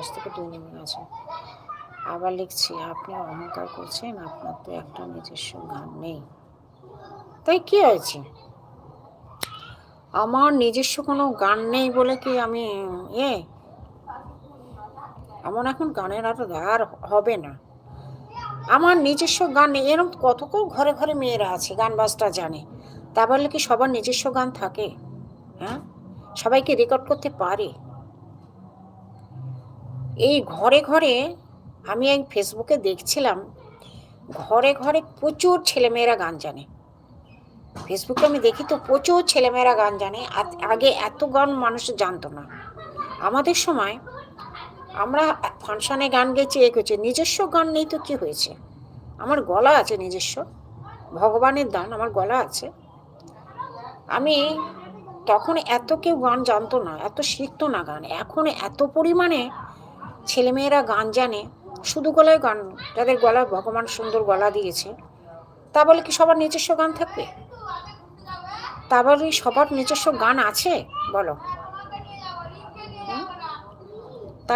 আকাশ থেকে তুই নেমে গেছে। আবার লিখছি, আপনি অহংকার করছেন, আপনার তো একটা নিজস্ব গান নেই। তাই কি হয়েছে? আমার নিজস্ব কোনো গান নেই বলে কি আমি এমন এখন গানের আর হবে না। আমার নিজস্ব গান নেই, এরকম কত ঘরে ঘরে মেয়েরা আছে গান বাজটা জানে। তা বলে কি সবার নিজস্ব গান থাকে? হ্যাঁ, সবাইকে রেকর্ড করতে পারে? এই ঘরে ঘরে আমি এই ফেসবুকে দেখছিলাম, ঘরে ঘরে প্রচুর ছেলেমেয়েরা গান জানে। ফেসবুকে আমি দেখি তো প্রচুর ছেলেমেয়েরা গান জানে। আগে এত গান মানুষ জানতো না। আমাদের সময় আমরা ফাংশনে গান গেয়েছি, এ করছি, নিজস্ব গান নেই তো কি হয়েছে? আমার গলা আছে নিজস্ব, ভগবানের দান, আমার গলা আছে। আমি তখন এত কেউ গান জানতো না, এত শিখতো না গান। এখন এত পরিমাণে ছেলেমেয়েরা গান জানে, শুধু গলায় গান, যাদের গলায় ভগবান সুন্দর গলা দিয়েছে। তা বলে কি সবার নিজস্ব গান থাকবে? তা বলে সবার নিজস্ব গান আছে? বলো।